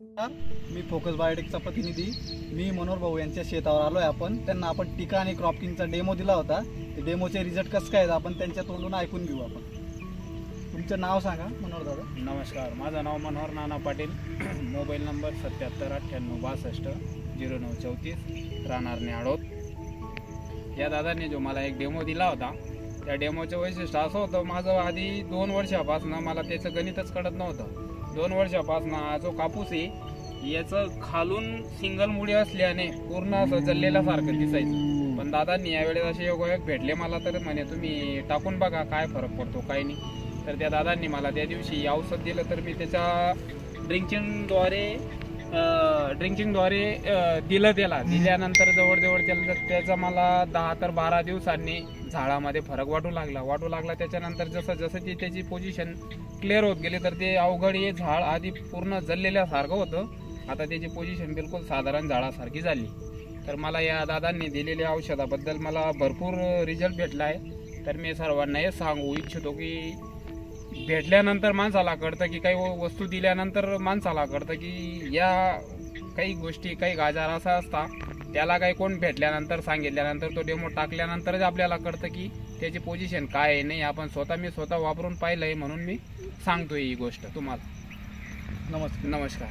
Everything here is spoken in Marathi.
मी फोकस बायोटेकचा प्रतिनिधी मी मनोहर भाऊ यांच्या शेतावर आलोय. त्यांना आपण टीका आणि क्रॉप किंगचा डेमो दिला होता. ते डेमोचे रिझल्ट कसं काय आपण त्यांच्या तोंडून ऐकून घेऊ. आपण तुमचं नाव सांगा मनोहर दादा. नमस्कार, माझं नाव मनोहर नाना पाटील. मोबाईल नंबर 7798626034, राहणार न्याडोद. या दादांनी जो मला एक डेमो दिला होता, त्या डेमोचं वैशिष्ट्य असं होतं, माझं आधी 2 वर्षापासून मला त्याचं गणितच कळत नव्हतं. 2 वर्षापासून हा जो कापूस आहे याचं खालून सिंगल मुळी असल्याने पूर्ण असं जल्लेल्यासारखं दिसायचं. पण दादांनी यावेळेस असे योगायोग भेटले मला, तर म्हणे तुम्ही टाकून बघा काय फरक पडतो काय नाही. तर त्या दादांनी मला त्या दिवशी औषध दिलं, तर मी त्याच्या ड्रिंकिंगद्वारे दिलं. दिल्यानंतर जवळजवळ त्याचा मला 10 ते 12 दिवसांनी झाडामध्ये फरक वाटू लागला. त्याच्यानंतर जसं ती त्याची पोझिशन क्लिअर होत गेली, तर ते अवघड हे झाड आधी पूर्ण जळलेल्यासारखं होतं, आता त्याची पोझिशन बिलकुल साधारण झाडासारखी झाली. तर मला या दादांनी दिलेल्या औषधाबद्दल मला भरपूर रिझल्ट भेटला आहे. तर मी सर्वांना हे सांगू इच्छितो की भेटल्यानंतर माणसाला कळतं की काही वस्तू दिल्यानंतर माणसाला कळतं की या काही गोष्टी काही आजार असा असता, त्याला काही कोण भेटल्यानंतर सांगितल्यानंतर तो डेमो टाकल्यानंतरच आपल्याला कळतं की त्याची पोझिशन काय आहे. नाही, आपण मी स्वतः वापरून पाहिलंय म्हणून मी सांगतोय ही गोष्ट तुम्हाला. नमस्कार. नमस्कार.